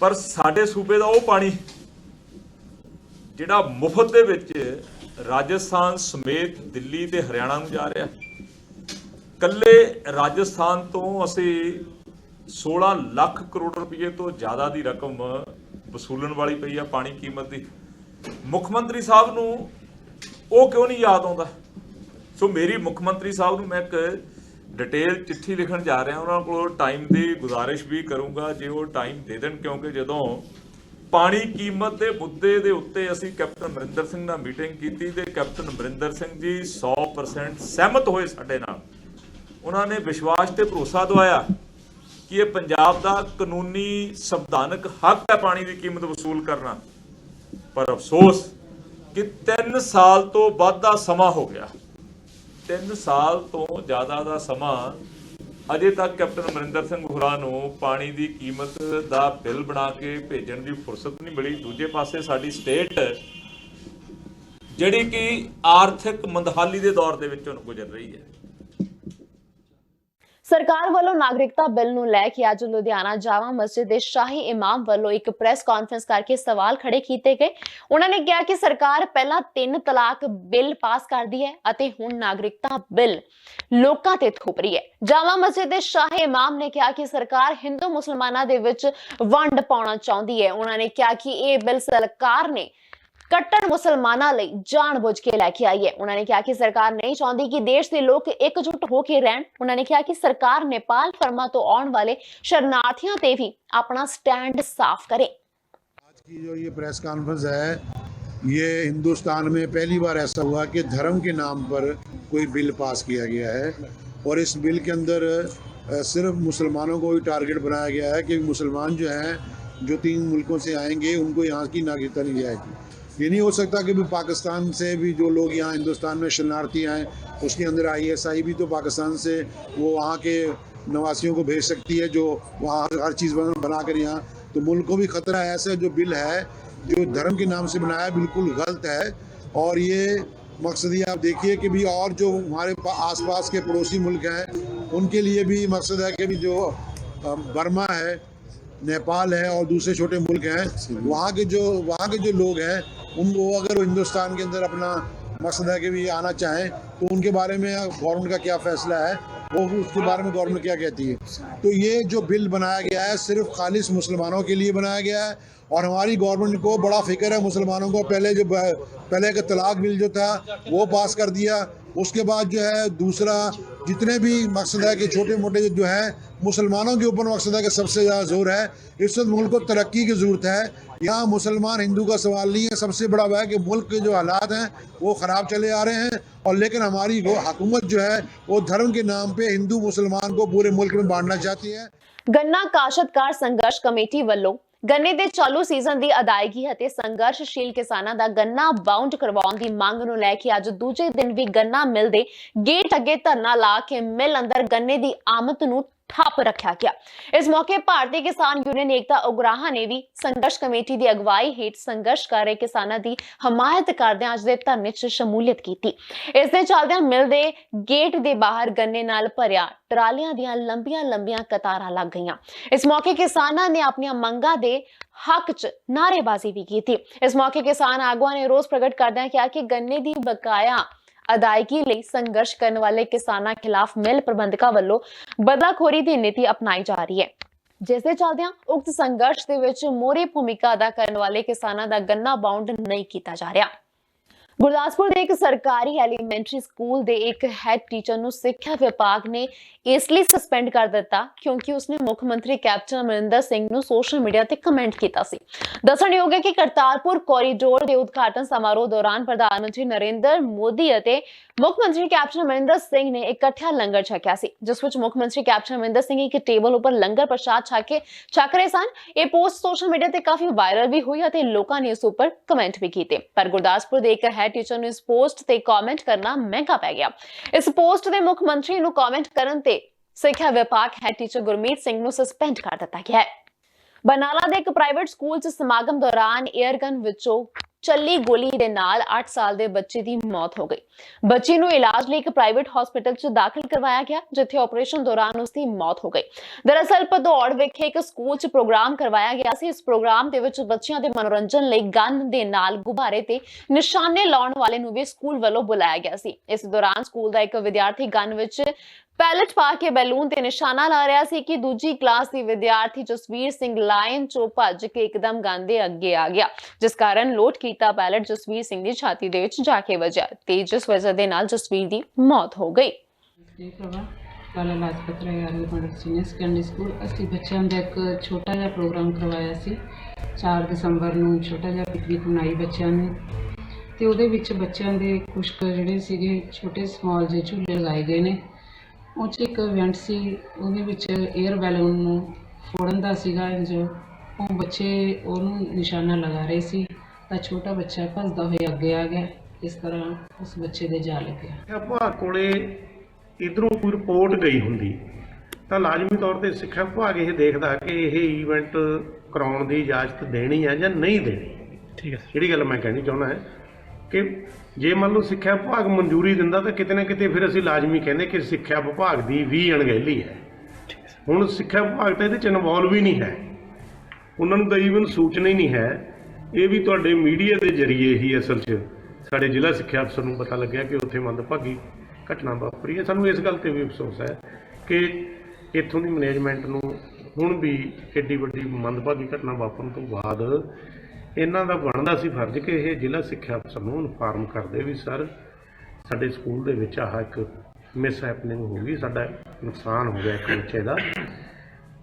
ਪਰ ਸਾਡੇ ਸੂਬੇ ਦਾ ਉਹ ਪਾਣੀ ਜਿਹੜਾ ਮੁਫਤ ਦੇ ਵਿੱਚ ਰਾਜਸਥਾਨ ਸਮੇਤ ਦਿੱਲੀ ਤੇ ਹਰਿਆਣਾ ਨੂੰ ਜਾ ਰਿਹਾ, ਕੱਲੇ ਰਾਜਸਥਾਨ ਤੋਂ ਅਸੀਂ 16 ਲੱਖ ਕਰੋੜ ਰੁਪਏ ਤੋਂ ਜ਼ਿਆਦਾ ਦੀ ਰਕਮ ਵਸੂਲਣ ਵਾਲੀ ਪਈ ਆ ਪਾਣੀ ਕੀਮਤ ਦੀ। ਮੁੱਖ ਮੰਤਰੀ ਸਾਹਿਬ ਨੂੰ ਉਹ ਕਿਉਂ ਨਹੀਂ ਯਾਦ ਆਉਂਦਾ? ਸੋ ਮੇਰੀ ਮੁੱਖ ਮੰਤਰੀ ਸਾਹਿਬ ਨੂੰ ਮੈਂ ਇੱਕ ਡਿਟੇਲ ਚਿੱਠੀ ਲਿਖਣ ਜਾ ਰਿਹਾ, ਉਹਨਾਂ ਕੋਲ ਟਾਈਮ ਦੀ ਗੁਜ਼ਾਰਿਸ਼ ਵੀ ਕਰੂੰਗਾ ਜੇ ਉਹ ਟਾਈਮ ਦੇ ਦੇਣ, ਕਿਉਂਕਿ ਜਦੋਂ ਪਾਣੀ ਕੀਮਤ ਦੇ ਮੁੱਦੇ ਦੇ ਉੱਤੇ ਅਸੀਂ ਕੈਪਟਨ ਅਮਰਿੰਦਰ ਸਿੰਘ ਨਾਲ ਮੀਟਿੰਗ ਕੀਤੀ ਤੇ ਕੈਪਟਨ ਅਮਰਿੰਦਰ ਸਿੰਘ ਜੀ 100% ਸਹਿਮਤ ਹੋਏ ਸਾਡੇ ਨਾਲ। ਉਹਨਾਂ ਨੇ ਵਿਸ਼ਵਾਸ ਤੇ ਭਰੋਸਾ ਦਵਾਇਆ ਕਿ ਇਹ ਪੰਜਾਬ ਦਾ ਕਾਨੂੰਨੀ ਸੰਵਿਧਾਨਕ ਹੱਕ ਹੈ ਪਾਣੀ ਦੀ ਕੀਮਤ ਵਸੂਲ ਕਰਨਾ। ਪਰ ਅਫਸੋਸ ਕਿ 3 ਸਾਲ ਤੋਂ ਵੱਧ ਦਾ ਸਮਾਂ ਹੋ ਗਿਆ, 3 ਸਾਲ ਤੋਂ ਜ਼ਿਆਦਾ ਦਾ ਸਮਾਂ ਅਜੇ ਤੱਕ ਕੈਪਟਨ ਅਮਰਿੰਦਰ ਸਿੰਘ ਹੋਰਾਂ ਨੂੰ ਪਾਣੀ ਦੀ ਕੀਮਤ ਦਾ ਬਿੱਲ ਬਣਾ ਕੇ ਭੇਜਣ ਦੀ ਫੁਰਸਤ ਨਹੀਂ ਮਿਲੀ। ਦੂਜੇ ਪਾਸੇ ਸਾਡੀ ਸਟੇਟ ਜਿਹੜੀ ਕਿ ਆਰਥਿਕ ਮੰਦਹਾਲੀ ਦੇ ਦੌਰ ਦੇ ਵਿੱਚੋਂ ਗੁਜ਼ਰ ਰਹੀ ਹੈ। ਸਰਕਾਰ ਵੱਲੋਂ ਨਾਗਰਿਕਤਾ ਬਿੱਲ ਨੂੰ ਲੈ ਕੇ ਅੱਜ ਲੁਧਿਆਣਾ ਜਾਮਾ ਮਸਜਿਦ ਦੇ ਸ਼ਾਹੀ ਇਮਾਮ ਵੱਲੋਂ ਇੱਕ ਪ੍ਰੈਸ ਕਾਨਫਰੰਸ ਕਰਕੇ ਸਵਾਲ ਖੜੇ ਕੀਤੇ ਗਏ। ਉਹਨਾਂ ਨੇ ਕਿਹਾ ਕਿ ਸਰਕਾਰ ਪਹਿਲਾਂ 3 ਤਲਾਕ ਬਿੱਲ ਪਾਸ ਕਰਦੀ ਹੈ ਅਤੇ ਹੁਣ ਨਾਗਰਿਕਤਾ ਬਿੱਲ ਲੋਕਾਂ ਤੇ ਥੋਪ ਰਹੀ ਹੈ। ਜਾਮਾ ਮਸਜਿਦ ਦੇ ਸ਼ਾਹੀ ਇਮਾਮ ਨੇ ਕਿਹਾ ਕਿ ਸਰਕਾਰ ਹਿੰਦੂ ਮੁਸਲਮਾਨਾਂ ਦੇ ਵਿੱਚ ਵੰਡ ਪਾਉਣਾ ਚਾਹੁੰਦੀ ਹੈ। ਉਹਨਾਂ ਨੇ ਕਿਹਾ ਕਿ ਇਹ ਬਿੱਲ ਸਰਕਾਰ ਨੇ ਕੱਟੜ ਮੁਸਲਮਾਨਾਂ ਲਈ ਜਾਣਬੁੱਝ ਕੇ ਲੈ ਕੇ ਆਈ ਹੈ। ਉਹਨਾਂ ਨੇ ਕਿਹਾ ਕਿ ਸਰਕਾਰ ਨਹੀਂ ਚਾਹੁੰਦੀ ਕਿ ਦੇਸ਼ ਦੇ ਲੋਕ ਇਕਜੁੱਟ ਹੋ ਕੇ ਰਹਿਣ। ਉਹਨਾਂ ਨੇ ਕਿਹਾ ਕਿ ਸਰਕਾਰ ਨੇਪਾਲ ਫਰਮਾ ਤੋਂ ਆਉਣ ਵਾਲੇ शरणार्थियों पे भी अपना स्टैंड साफ करे। आज की जो ये प्रेस कॉन्फ्रेंस है, ये हिंदुस्तान में पहली बार ऐसा हुआ कि धर्म के नाम पर कोई बिल पास किया गया है और इस बिल के अंदर सिर्फ मुसलमानों को ही टारगेट बनाया गया है कि मुसलमान जो हैं जो 3 मुल्कों से आएंगे उनको यहाँ की नागरिकता नहीं जाएगी। ये नहीं हो सकता कि भी पाकिस्तान से भी जो लोग यहाँ हिंदुस्तान में शरणार्थी आए, उसके अंदर ISI भी तो पाकिस्तान से वो वहाँ के नवासियों को भेज सकती है जो वहाँ हर चीज़ बना कर यहाँ, तो मुल्क को भी ख़तरा है। ऐसा जो बिल है जो धर्म के नाम से बनाया बिल्कुल गलत है। और ये मकसद ये आप देखिए कि भी और जो हमारे आसपास के पड़ोसी मुल्क हैं उनके लिए भी मकसद है कि भी जो बर्मा है, नेपाल है और दूसरे छोटे मुल्क हैं, वहाँ के जो लोग हैं उनको अगर हिंदुस्तान के अंदर अपना मकसद है कि भी आना चाहें तो उनके बारे में गवर्नमेंट का क्या फ़ैसला है, वो उसके बारे में गवर्नमेंट क्या कहती है। तो ये जो बिल बनाया गया है सिर्फ खालिस मुसलमानों के लिए बनाया गया है और हमारी गवर्नमेंट को बड़ा फिक्र है मुसलमानों को। पहले का तलाक बिल जो था वो पास कर दिया, उसके बाद जो है दूसरा जितने भी मकसद है कि छोटे मोटे जो है मुसलमानों के ऊपर मकसद है कि सबसे ज़्यादा जोर है। इस वक्त मुल्क को तरक्की की ज़रूरत है। यहाँ मुसलमान हिंदू का सवाल नहीं है, सबसे बड़ा वह है कि मुल्क के जो हालात हैं वो ख़राब चले आ रहे हैं और लेकिन हमारी वो हुकूमत जो है वो धर्म के नाम पे हिंदू मुसलमान को पूरे मुल्क में बांटना चाहती है। गन्ना काश्तकार संघर्ष कमेटी ਵੱਲੋਂ ਗੰਨੇ ਦੇ ਚਾਲੂ ਸੀਜ਼ਨ ਦੀ ਅਦਾਇਗੀ ਅਤੇ ਸੰਘਰਸ਼ਸ਼ੀਲ ਕਿਸਾਨਾਂ ਦਾ ਗੰਨਾ ਬਾਉਂਡ ਕਰਵਾਉਣ ਦੀ ਮੰਗ ਨੂੰ ਲੈ ਕੇ ਅੱਜ ਦੂਜੇ ਦਿਨ ਵੀ ਗੰਨਾ ਮਿਲ ਦੇ ਗੇਟ ਅੱਗੇ ਧਰਨਾ ਲਾ ਕੇ ਮਿਲ ਅੰਦਰ ਗੰਨੇ ਦੀ ਆਮਦ ਨੂੰ ਠੱਪ ਰੱਖਿਆ ਗਿਆ। ਇਸ ਮੌਕੇ ਭਾਰਤੀ ਕਿਸਾਨ ਯੂਨੀਅਨ ਏਕਤਾ ਉਗਰਾਹਾਂ ਨੇ ਵੀ ਸੰਘਰਸ਼ ਕਮੇਟੀ ਦੀ ਅਗਵਾਈ ਹੇਠ ਸੰਘਰਸ਼ ਕਰ ਰਹੇ ਕਿਸਾਨਾਂ ਦੀ ਹਮਾਇਤ ਕਰਦਿਆਂ ਅੱਜ ਦੇ ਧਰਨੇ 'ਚ ਸ਼ਮੂਲੀਅਤ ਕੀਤੀ। ਇਸ ਦੇ ਚੱਲਦਿਆਂ ਮਿਲ ਦੇ ਗੇਟ ਦੇ ਬਾਹਰ ਗੰਨੇ ਨਾਲ ਭਰਿਆ ਟਰਾਲੀਆਂ ਦੀਆਂ ਲੰਬੀਆਂ ਕਤਾਰਾਂ ਲੱਗ ਗਈਆਂ। ਇਸ ਮੌਕੇ ਕਿਸਾਨਾਂ ਨੇ ਆਪਣੀਆਂ ਮੰਗਾਂ ਦੇ ਹੱਕ 'ਚ ਨਾਅਰੇਬਾਜ਼ੀ ਵੀ ਕੀਤੀ। ਇਸ ਮੌਕੇ ਕਿਸਾਨ ਆਗੂਆਂ ਨੇ ਰੋਸ ਪ੍ਰਗਟ ਕਰਦਿਆਂ ਕਿਹਾ ਕਿ ਗੰਨੇ ਦੀ ਬਕਾਇਆ ਅਦਾਇਗੀ ਲਈ ਸੰਘਰਸ਼ ਕਰਨ ਵਾਲੇ ਕਿਸਾਨਾਂ ਖਿਲਾਫ ਮਿਲ ਪ੍ਰਬੰਧਕਾਂ ਵੱਲੋਂ ਬਦਲਾਖੋਰੀ ਦੀ ਨੀਤੀ ਅਪਣਾਈ ਜਾ ਰਹੀ ਹੈ, ਜਿਸ ਦੇ ਚੱਲਦਿਆਂ ਉਕਤ ਸੰਘਰਸ਼ ਦੇ ਵਿੱਚ ਮੋਹਰੀ ਭੂਮਿਕਾ ਅਦਾ ਕਰਨ ਵਾਲੇ ਕਿਸਾਨਾਂ ਦਾ ਗੰਨਾ ਬਾਉਂਡ ਨਹੀਂ ਕੀਤਾ ਜਾ ਰਿਹਾ। ਗੁਰਦਾਸਪੁਰ ਦੇ ਇੱਕ ਸਰਕਾਰੀ ਐਲੀਮੈਂਟਰੀ ਸਕੂਲ ਦੇ ਇੱਕ ਹੈਡ ਟੀਚਰ ਨੂੰ ਸਿੱਖਿਆ ਵਿਭਾਗ ਨੇ ਇਸ ਲਈ ਸਸਪੈਂਡ ਕਰ ਦਿੱਤਾ ਕਿਉਂਕਿ ਉਸਨੇ ਮੁੱਖ ਮੰਤਰੀ ਕੈਪਟਨ ਅਮਰਿੰਦਰ ਸਿੰਘ ਨੂੰ ਸੋਸ਼ਲ ਮੀਡੀਆ ਤੇ ਕਮੈਂਟ ਕੀਤਾ ਸੀ। ਦੱਸਣਯੋਗ ਹੈ ਕਿ ਕਰਤਾਰਪੁਰ ਕੋਰੀਡੋਰ ਦੇ ਉਦਘਾਟਨ ਸਮਾਰੋਹ ਦੌਰਾਨ ਪ੍ਰਧਾਨ ਮੰਤਰੀ ਨਰਿੰਦਰ ਮੋਦੀ ਅਤੇ ਮੁੱਖ ਮੰਤਰੀ ਕੈਪਟਨ ਅਮਰਿੰਦਰ ਸਿੰਘ ਨੇ ਇਕੱਠਾ ਲੰਗਰ ਛਕਿਆ ਸੀ, ਜਿਸ ਵਿੱਚ ਮੁੱਖ ਮੰਤਰੀ ਕੈਪਟਨ ਅਮਰਿੰਦਰ ਸਿੰਘ ਇੱਕ ਟੇਬਲ ਉੱਪਰ ਲੰਗਰ ਪ੍ਰਸ਼ਾਦ ਛਕ ਰਹੇ ਸਨ। ਇਹ ਪੋਸਟ ਸੋਸ਼ਲ ਮੀਡੀਆ ਤੇ ਕਾਫੀ ਵਾਇਰਲ ਵੀ ਹੋਈ ਅਤੇ ਲੋਕਾਂ ਨੇ ਇਸ ਉੱਪਰ ਕਮੈਂਟ ਵੀ ਕੀਤੇ, ਪਰ ਗੁਰਦਾਸਪੁਰ ਦੇ ਇੱਕ ਹੈਡ ਟੀਚਰ ਨੂੰ ਇਸ ਪੋਸਟ ਤੇ ਕਮੈਂਟ ਕਰਨਾ ਮਹਿੰਗਾ ਪੈ ਗਿਆ। ਇਸ ਪੋਸਟ ਦੇ ਮੁੱਖ ਮੰਤਰੀ ਨੂੰ ਕਮੈਂਟ ਕਰਨ ਤੇ ਸਿੱਖਿਆ ਵਿਭਾਗ ਹੈਡ ਟੀਚਰ ਗੁਰਮੀਤ ਸਿੰਘ ਨੂੰ ਸਸਪੈਂਡ ਕਰ ਦਿੱਤਾ ਗਿਆ ਹੈ। ਬਰਨਾਲਾ ਦੇ ਇੱਕ ਪ੍ਰਾਈਵੇਟ ਸਕੂਲ 'ਚ ਸਮਾਗਮ ਦੌਰਾਨ 에ਅਰਗਨ ਵਿੱਚੋਂ ਚੱਲੀ ਗੋਲੀ ਦੇ ਨਾਲ 8 ਸਾਲ ਦੇ ਬੱਚੇ ਦੀ ਮੌਤ ਹੋ ਗਈ। ਬੱਚੀ ਨੂੰ ਇਲਾਜ ਲਈ ਇੱਕ ਪ੍ਰਾਈਵੇਟ ਹਸਪੀਟਲ 'ਚ ਦਾਖਲ ਕਰਵਾਇਆ ਗਿਆ, ਜਿੱਥੇ ਆਪਰੇਸ਼ਨ ਦੌਰਾਨ ਉਸ ਦੀ ਮੌਤ ਹੋ ਗਈ। ਦਰਅਸਲ ਭਦੌੜ ਵਿਖੇ ਇੱਕ ਸਕੂਲ 'ਚ ਪ੍ਰੋਗਰਾਮ ਕਰਵਾਇਆ ਗਿਆ ਸੀ। ਇਸ ਪ੍ਰੋਗਰਾਮ ਦੇ ਵਿੱਚ ਬੱਚਿਆਂ ਦੇ ਮਨੋਰੰਜਨ ਲਈ ਗਨ ਦੇ ਨਾਲ ਗੁਬਾਰੇ ਤੇ ਨਿਸ਼ਾਨੇ ਲਾਉਣ ਵਾਲੇ ਨੂੰ ਵੀ ਸਕੂਲ ਵੱਲੋਂ ਬੁਲਾਇਆ ਗਿਆ ਸੀ। ਇਸ ਦੌਰਾਨ ਸਕੂਲ ਦਾ ਇੱਕ ਵਿਦਿਆਰਥੀ ਗਨ ਵਿੱਚ ਪੈਲਟ ਪਾ ਕੇ ਬੈਲੂਨ ਤੇ ਨਿਸ਼ਾਨਾ ਲਾ ਰਿਹਾ ਸੀ ਕਿ ਦੂਜੀ ਕਲਾਸ ਦੀ ਵਿਦਿਆਰਥੀ ਜਸਵੀਰ ਸਿੰਘ ਲਾਈਨ ਚੋਂ ਭੱਜ ਕੇ ਇੱਕਦਮ ਗਨ ਦੇ ਅੱਗੇ ਆ ਗਿਆ, ਜਿਸ ਕਾਰਨ ਲੋਡ ਕੀਤਾ ਪੈਲਟ ਜਸਵੀਰ ਸਿੰਘ ਦੀ ਛਾਤੀ ਦੇ ਵਿੱਚ ਜਾ ਕੇ ਵੱਜਿਆ ਤੇ ਜਿਸ ਵਜ੍ਹਾ ਦੇ ਨਾਲ ਜਸਵੀਰ ਦੀ ਮੌਤ ਹੋ ਗਈ। Lala Lajpat Rai army model senior secondary school ਅਸੀਂ ਬੱਚਿਆਂ ਦਾ ਇੱਕ ਛੋਟਾ ਜਿਹਾ ਪ੍ਰੋਗਰਾਮ ਕਰਵਾਇਆ ਸੀ। 4 ਦਸੰਬਰ ਨੂੰ ਛੋਟਾ ਜਿਹਾ ਪਿਕਨਿਕ ਮਨਾਈ ਬੱਚਿਆਂ ਨੇ ਤੇ ਉਹਦੇ ਵਿੱਚ ਬੱਚਿਆਂ ਦੇ ਕੁਝ ਜਿਹੜੇ ਸੀਗੇ ਛੋਟੇ ਸਮਾਲ ਜਿਹੇ ਝੂਲੇ ਲਗਾਏ ਗਏ ਨੇ। ਉਹ 'ਚ ਇੱਕ ਇਵੈਂਟ ਸੀ, ਉਹਦੇ ਵਿੱਚ 에ਅਰ ਬੈਲੂਨ ਨੂੰ ਫੋੜਨ ਦਾ ਸੀਗਾ ਜੋ ਉਹ ਬੱਚੇ ਉਹਨੂੰ ਨਿਸ਼ਾਨਾ ਲਗਾ ਰਹੇ ਸੀ ਤਾਂ ਛੋਟਾ ਬੱਚਾ ਭੱਜਦਾ ਹੋਇਆ ਅੱਗੇ ਆ ਗਿਆ। ਇਸ ਤਰ੍ਹਾਂ ਉਸ ਬੱਚੇ ਦੇ ਜਾ ਲੱਗਿਆ। ਵਿਭਾਗ ਕੋਲੇ ਇੱਧਰੋਂ ਕੋਈ ਰਿਪੋਰਟ ਗਈ ਹੁੰਦੀ ਤਾਂ ਲਾਜ਼ਮੀ ਤੌਰ ਤੇ ਸਿੱਖਿਆ ਵਿਭਾਗ ਇਹ ਦੇਖਦਾ ਕਿ ਇਹ ਈਵੈਂਟ ਕਰਾਉਣ ਦੀ ਇਜਾਜ਼ਤ ਦੇਣੀ ਹੈ ਜਾਂ ਨਹੀਂ ਦੇਣੀ। ਠੀਕ ਹੈ, ਜਿਹੜੀ ਗੱਲ ਮੈਂ ਕਹਿਣੀ ਚਾਹੁੰਦਾ ਹੈ ਕਿ ਜੇ ਮੰਨ ਲਓ ਸਿੱਖਿਆ ਵਿਭਾਗ ਮਨਜ਼ੂਰੀ ਦਿੰਦਾ ਤਾਂ ਕਿਤੇ ਨਾ ਕਿਤੇ ਫਿਰ ਅਸੀਂ ਲਾਜ਼ਮੀ ਕਹਿੰਦੇ ਕਿ ਸਿੱਖਿਆ ਵਿਭਾਗ ਦੀ ਵੀ ਅਣਗਹਿਲੀ ਹੈ। ਹੁਣ ਸਿੱਖਿਆ ਵਿਭਾਗ ਤਾਂ ਇਹਦੇ 'ਚ ਇਨਵੋਲਵ ਹੀ ਨਹੀਂ ਹੈ, ਉਹਨਾਂ ਨੂੰ ਤਾਂ ਈਵਨ ਸੂਚਨਾ ਹੀ ਨਹੀਂ ਹੈ। ਇਹ ਵੀ ਤੁਹਾਡੇ ਮੀਡੀਆ ਦੇ ਜ਼ਰੀਏ ਹੀ ਅਸਲ 'ਚ ਸਾਡੇ ਜ਼ਿਲ੍ਹਾ ਸਿੱਖਿਆ ਅਫਸਰ ਨੂੰ ਪਤਾ ਲੱਗਿਆ ਕਿ ਉੱਥੇ ਮੰਦਭਾਗੀ ਘਟਨਾ ਵਾਪਰੀ ਹੈ। ਸਾਨੂੰ ਇਸ ਗੱਲ 'ਤੇ ਵੀ ਅਫਸੋਸ ਹੈ ਕਿ ਇੱਥੋਂ ਦੀ ਮੈਨੇਜਮੈਂਟ ਨੂੰ ਹੁਣ ਵੀ ਐਡੀ ਵੱਡੀ ਮੰਦਭਾਗੀ ਘਟਨਾ ਵਾਪਰਨ ਤੋਂ ਬਾਅਦ ਇਹਨਾਂ ਦਾ ਬਣਦਾ ਸੀ ਫਰਜ਼ ਕਿ ਇਹ ਜ਼ਿਲ੍ਹਾ ਸਿੱਖਿਆ ਅਫਸਰ ਨੂੰ ਇਨਫਾਰਮ ਕਰਦੇ ਵੀ ਸਰ ਸਾਡੇ ਸਕੂਲ ਦੇ ਵਿੱਚ ਆਹ ਇੱਕ ਮਿਸ ਹੈਪਨਿੰਗ ਹੋ ਗਈ, ਸਾਡਾ ਨੁਕਸਾਨ ਹੋ ਗਿਆ ਇੱਕ ਬੱਚੇ ਦਾ,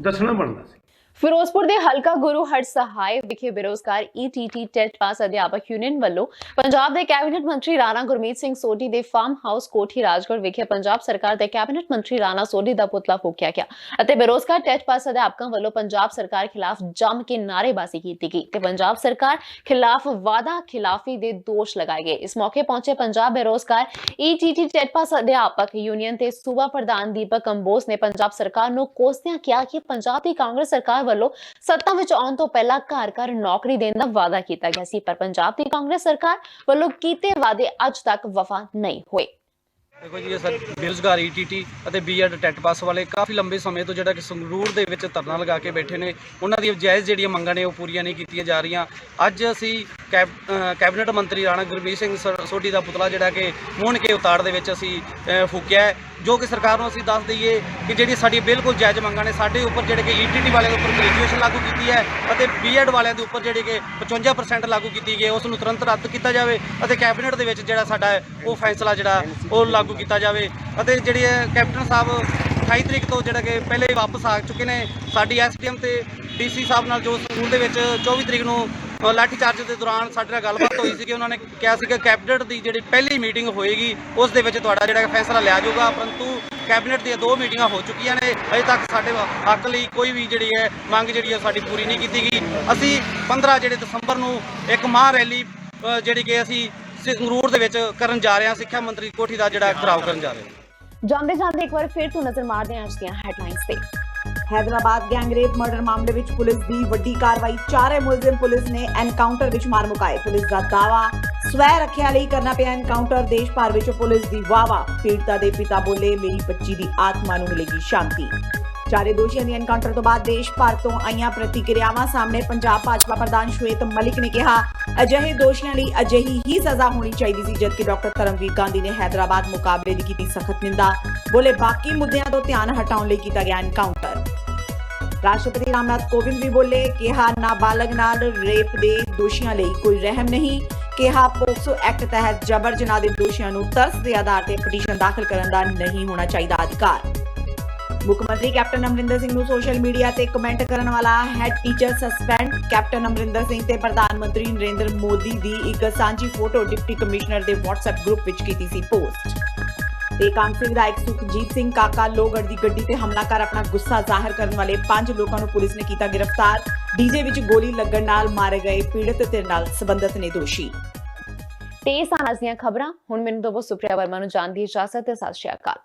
ਦੱਸਣਾ ਬਣਦਾ ਸੀ। ਫਿਰੋਜ਼ਪੁਰ ਦੇ ਹਲਕਾ ਗੁਰੂ ਹਰਸਹਾਏ ਵਿਖੇ ਬੇਰੋਜ਼ਗਾਰ ਈਟੀਟੀ ਟੈਟ ਪਾਸ ਅਧਿਆਪਕ ਯੂਨੀਅਨ ਵੱਲੋਂ ਪੰਜਾਬ ਦੇ ਕੈਬਨਿਟ ਮੰਤਰੀ ਰਾਣਾ ਗੁਰਮੀਤ ਸਿੰਘ ਸੋਢੀ ਦੇ ਫਾਰਮ ਹਾਊਸ ਕੋਠੀ ਰਾਜਗੜ੍ਹ ਵਿਖੇ ਪੰਜਾਬ ਸਰਕਾਰ ਦੇ ਕੈਬਨਿਟ ਮੰਤਰੀ ਰਾਣਾ ਸੋਢੀ ਦਾ ਪੁਤਲਾ ਫੂਕਿਆ ਗਿਆ ਅਤੇ ਬੇਰੋਜ਼ਗਾਰ ਟੈਟ ਪਾਸ ਅਧਿਆਪਕਾਂ ਵੱਲੋਂ ਪੰਜਾਬ ਸਰਕਾਰ ਖਿਲਾਫ ਜੰਮ ਕੇ ਨਾਅਰੇਬਾਜ਼ੀ ਕੀਤੀ ਗਈ ਤੇ ਪੰਜਾਬ ਸਰਕਾਰ ਖਿਲਾਫ ਵਾਅਦਾ ਖਿਲਾਫੀ ਦੇ ਦੋਸ਼ ਲਗਾਏ ਗਏ। ਇਸ ਮੌਕੇ ਪਹੁੰਚੇ ਪੰਜਾਬ ਬੇਰੋਜ਼ਗਾਰ ਈਟੀਟੀ ਟੈਟ ਪਾਸ ਅਧਿਆਪਕ ਯੂਨੀਅਨ ਦੇ ਸੂਬਾ ਪ੍ਰਧਾਨ ਦੀਪਕ ਕੰਬੋਜ ਨੇ ਪੰਜਾਬ ਸਰਕਾਰ ਨੂੰ ਕੋਸਦਿਆਂ ਕਿਹਾ ਕਿ ਪੰਜਾਬ ਦੀ ਕਾਂਗਰਸ ਸਰਕਾਰ ਵੱਲੋਂ ਸੱਤਾ ਵਿੱਚ ਆਉਣ ਤੋਂ ਪਹਿਲਾਂ ਘਰ-ਘਰ ਨੌਕਰੀ ਦੇਣ ਦਾ ਵਾਅਦਾ ਕੀਤਾ ਗਿਆ ਸੀ, ਪਰ ਪੰਜਾਬ ਦੀ ਕਾਂਗਰਸ ਸਰਕਾਰ ਵੱਲੋਂ ਕੀਤੇ ਵਾਅਦੇ ਅੱਜ ਤੱਕ ਵਫਾ ਨਹੀਂ ਹੋਏ। देखो जी, सर बेरोजगार ईटीटी ਅਤੇ ਬੀਐਡ ਟੈਟ ਪਾਸ ਵਾਲੇ ਕਾਫੀ ਲੰਬੇ ਸਮੇਂ ਤੋਂ ਜਿਹੜਾ ਕਿ ਸੰਗਰੂਰ ਦੇ ਵਿੱਚ ਧਰਨਾ ਲਗਾ ਕੇ ਬੈਠੇ ਨੇ। ਉਹਨਾਂ ਦੀਆਂ ਜਾਇਜ਼ ਜਿਹੜੀਆਂ ਮੰਗਾਂ ਨੇ ਉਹ ਪੂਰੀਆਂ ਨਹੀਂ ਕੀਤੀਆਂ ਜਾ ਰਹੀਆਂ। ਅੱਜ ਅਸੀਂ ਕੈਬਨਿਟ ਮੰਤਰੀ ਰਾਣਾ ਗੁਰਮੀਤ ਸਿੰਘ ਸੋਢੀ ਦਾ ਪੁਤਲਾ ਜਿਹੜਾ ਕਿ ਮੋਹਣ ਕੇ ਉਤਾੜ ਦੇ ਵਿੱਚ ਅਸੀਂ ਫੂਕਿਆ ਹੈ, ਜੋ ਕਿ ਸਰਕਾਰ ਨੂੰ ਅਸੀਂ ਦੱਸ ਦਈਏ ਕਿ ਜਿਹੜੀ ਸਾਡੀ ਬਿਲਕੁਲ ਜਾਇਜ਼ ਮੰਗਾਂ ਨੇ ਸਾਡੇ ਉੱਪਰ ਜਿਹੜੇ ਕਿ ਈਟੀਟੀ ਵਾਲਿਆਂ ਦੇ ਉੱਪਰ ਗ੍ਰੈਜੂਏਸ਼ਨ ਲਾਗੂ ਕੀਤੀ ਹੈ ਅਤੇ ਬੀਐਡ ਵਾਲਿਆਂ ਦੇ ਉੱਪਰ ਜਿਹੜੀ ਕਿ 55% ਲਾਗੂ ਕੀਤੀ ਗਈ, ਉਸ ਨੂੰ ਤੁਰੰਤ ਰੱਦ ਕੀਤਾ ਜਾਵੇ ਅਤੇ ਕੈਬਨਿਟ ਦੇ ਵਿੱਚ ਜਿਹੜਾ ਸਾਡਾ ਉਹ ਫੈਸਲਾ ਜਿਹੜਾ ਉਹ ਲਾਗੂ ਕੀਤਾ ਜਾਵੇ। ਅਤੇ ਜਿਹੜੀ ਕੈਪਟਨ ਸਾਹਿਬ 28 ਤਰੀਕ ਤੋਂ ਜਿਹੜਾ ਕਿ ਪਹਿਲੇ ਹੀ ਵਾਪਸ ਆ ਚੁੱਕੇ ਨੇ। ਸਾਡੀ ਐਸਡੀਐਮ ਤੇ ਡੀਸੀ ਸਾਹਿਬ ਨਾਲ ਜੋ ਸਕੂਲ ਦੇ ਵਿੱਚ 24 ਤਰੀਕ ਨੂੰ ਲਾਠੀ ਚਾਰਜ ਦੇ ਦੌਰਾਨ ਸਾਡੇ ਨਾਲ ਗੱਲਬਾਤ ਹੋਈ ਸੀ ਕਿ ਉਹਨਾਂ ਨੇ ਕਿਹਾ ਸੀ ਕਿ ਕੈਬਨਿਟ ਦੀ ਜਿਹੜੀ ਪਹਿਲੀ ਮੀਟਿੰਗ ਹੋਏਗੀ ਉਸ ਦੇ ਵਿੱਚ ਤੁਹਾਡਾ ਜਿਹੜਾ ਫੈਸਲਾ ਲਿਆ ਜਾਊਗਾ, ਪਰੰਤੂ ਕੈਬਨਿਟ ਦੀਆਂ 2 ਮੀਟਿੰਗਾਂ ਹੋ ਚੁੱਕੀਆਂ ਨੇ, ਅਜੇ ਤੱਕ ਸਾਡੇ ਹੱਕ ਲਈ ਕੋਈ ਵੀ ਜਿਹੜੀ ਹੈ ਮੰਗ ਜਿਹੜੀ ਹੈ ਸਾਡੀ ਪੂਰੀ ਨਹੀਂ ਕੀਤੀ ਗਈ। ਅਸੀਂ 15 ਦਸੰਬਰ ਨੂੰ ਇੱਕ ਮਹਾਂ ਰੈਲੀ ਜਿਹੜੀ ਕਿ ਅਸੀਂ ਸੰਗਰੂਰ ਦੇ ਵਿੱਚ ਕਰਨ ਜਾ ਰਹੇ ਹਾਂ, ਸਿੱਖਿਆ ਮੰਤਰੀ ਦੀ ਕੋਠੀ ਦਾ ਜਿਹੜਾ ਘਿਰਾਓ ਕਰਨ ਜਾ ਰਹੇ ਹਾਂ। ਜਾਂਦੇ ਜਾਂਦੇ ਇੱਕ ਵਾਰ ਫਿਰ ਤੋਂ ਨਜ਼ਰ ਮਾਰਦੇ ਹਾਂ ਅੱਜ ਦੀਆਂ ਹੈਡਲਾਈਨਸ ਤੇ। हैदराबाद गैंगरेप मर्डर मामले ਵਿੱਚ ਪੁਲਿਸ ਦੀ ਵੱਡੀ ਕਾਰਵਾਈ। 4 ਮੁਲਜ਼ਮ ਪੁਲਿਸ ਨੇ ਐਨਕਾਊਂਟਰ ਵਿੱਚ ਮਾਰ ਮੁਕਾਏ। ਪੁਲਿਸ ਦਾ ਦਾਅਵਾ ਸਵੈ ਰੱਖਿਆ ਲਈ ਕਰਨਾ ਪਿਆ ਐਨਕਾਊਂਟਰ। ਦੇਸ਼ ਭਰ ਵਿੱਚ ਪੁਲਿਸ ਦੀ ਵਾਹਵਾ। ਪੀੜਤਾ ਦੇ ਪਿਤਾ ਬੋਲੇ ਮੇਰੀ ਬੱਚੀ ਦੀ ਆਤਮਾ ਨੂੰ ਮਿਲੇਗੀ ਸ਼ਾਂਤੀ। 4 ਦੋਸ਼ੀਆਂ ਦੀ ਐਨਕਾਊਂਟਰ ਤੋਂ ਬਾਅਦ ਦੇਸ਼ ਭਰ ਤੋਂ ਆਈਆਂ ਪ੍ਰਤੀਕਿਰਿਆਵਾਂ ਸਾਹਮਣੇ। ਪੰਜਾਬ ਭਾਜਪਾ ਪ੍ਰਧਾਨ ਸ਼ਵੇਤ ਮਲਿਕ ਨੇ ਕਿਹਾ ਅਜਿਹੇ ਦੋਸ਼ੀਆਂ ਲਈ ਅਜਿਹੀ ਹੀ ਸਜ਼ਾ ਹੋਣੀ ਚਾਹੀਦੀ ਸੀ, ਜਦਕਿ ਡਾਕਟਰ ਧਰਮਵੀਰ ਗਾਂਧੀ ਨੇ ਹੈਦਰਾਬਾਦ ਮੁਕਾਬਲੇ ਦੀ ਕੀਤੀ ਸਖਤ ਨਿੰਦਾ। ਬੋਲੇ ਬਾਕੀ ਮੁੱਦਿਆਂ ਤੋਂ ਧਿਆਨ ਹਟਾਉਣ ਲਈ ਕੀਤਾ ਗਿਆ ਐਨਕਾਊਂਟਰ। ਰਾਸ਼ਟਰਪਤੀ ਰਾਮਨਾਥ ਕੋਵਿੰਦ ਵੀ ਬੋਲੇ, ਕਿਹਾ ਨਾਬਾਲਗ ਨਾਲ ਰੇਪ ਦੇ ਦੋਸ਼ੀਆਂ ਲਈ ਕੋਈ ਰਹਿਮ ਨਹੀਂ। ਕਿਹਾ ਪੋਕਸੋ ਐਕਟ ਤਹਿਤ ਜਬਰ ਜਨਾਹ ਦੇ ਦੋਸ਼ੀਆਂ ਨੂੰ ਤਰਸ ਦੇ ਆਧਾਰ ਤੇ ਪਟੀਸ਼ਨ ਦਾਖਲ ਕਰਨ ਦਾ ਨਹੀਂ ਹੋਣਾ ਚਾਹੀਦਾ ਅਧਿਕਾਰ। ਮੁੱਖ ਮੰਤਰੀ ਕੈਪਟਨ ਅਮਰਿੰਦਰ ਸਿੰਘ ਨੂੰ ਸੋਸ਼ਲ ਮੀਡੀਆ ਤੇ ਕਮੈਂਟ ਕਰਨ ਵਾਲਾ head teacher suspend. Captain Amarinder Singh ਤੇ ਪ੍ਰਧਾਨ ਮੰਤਰੀ ਨਰਿੰਦਰ ਮੋਦੀ ਦੀ ਇੱਕ ਸਾਂਝੀ ਫੋਟੋ ਡਿਪਟੀ ਕਮਿਸ਼ਨਰ ਦੇ WhatsApp ਗਰੁੱਪ ਵਿੱਚ ਕੀਤੀ ਸੀ ਪੋਸਟ। ਤੇ ਕਾਂਗਰਸ ਵਿਧਾਇਕ ਸੁਖਜੀਤ ਸਿੰਘ ਕਾਕਾ ਲੋਹਗੜ੍ਹ ਦੀ ਗੱਡੀ ਤੇ ਹਮਲਾ ਕਰ ਆਪਣਾ ਗੁੱਸਾ ਜ਼ਾਹਿਰ ਕਰਨ ਵਾਲੇ 5 ਲੋਕਾਂ ਨੂੰ ਪੁਲਿਸ ਨੇ ਕੀਤਾ ਗ੍ਰਿਫਤਾਰ। ਡੀਜੇ ਵਿੱਚ ਗੋਲੀ ਲੱਗਣ ਨਾਲ ਮਾਰੇ ਗਏ ਪੀੜਤ ਧਿਰ ਨਾਲ ਸੰਬੰਧਿਤ ਨੇ ਦੋਸ਼ੀ। ਤੇ ਇਹ ਸਨ ਅੱਜ ਦੀਆਂ ਖਬਰਾਂ। ਹੁਣ ਮੈਨੂੰ ਦਵੋ ਸੁਪ੍ਰਿਆ ਵਰਮਾ ਨੂੰ ਜਾਣ ਦੀ ਇਜਾਜ਼ਤ ਤੇ ਸਤਿ ਸ਼੍ਰੀ ਅਕਾਲ।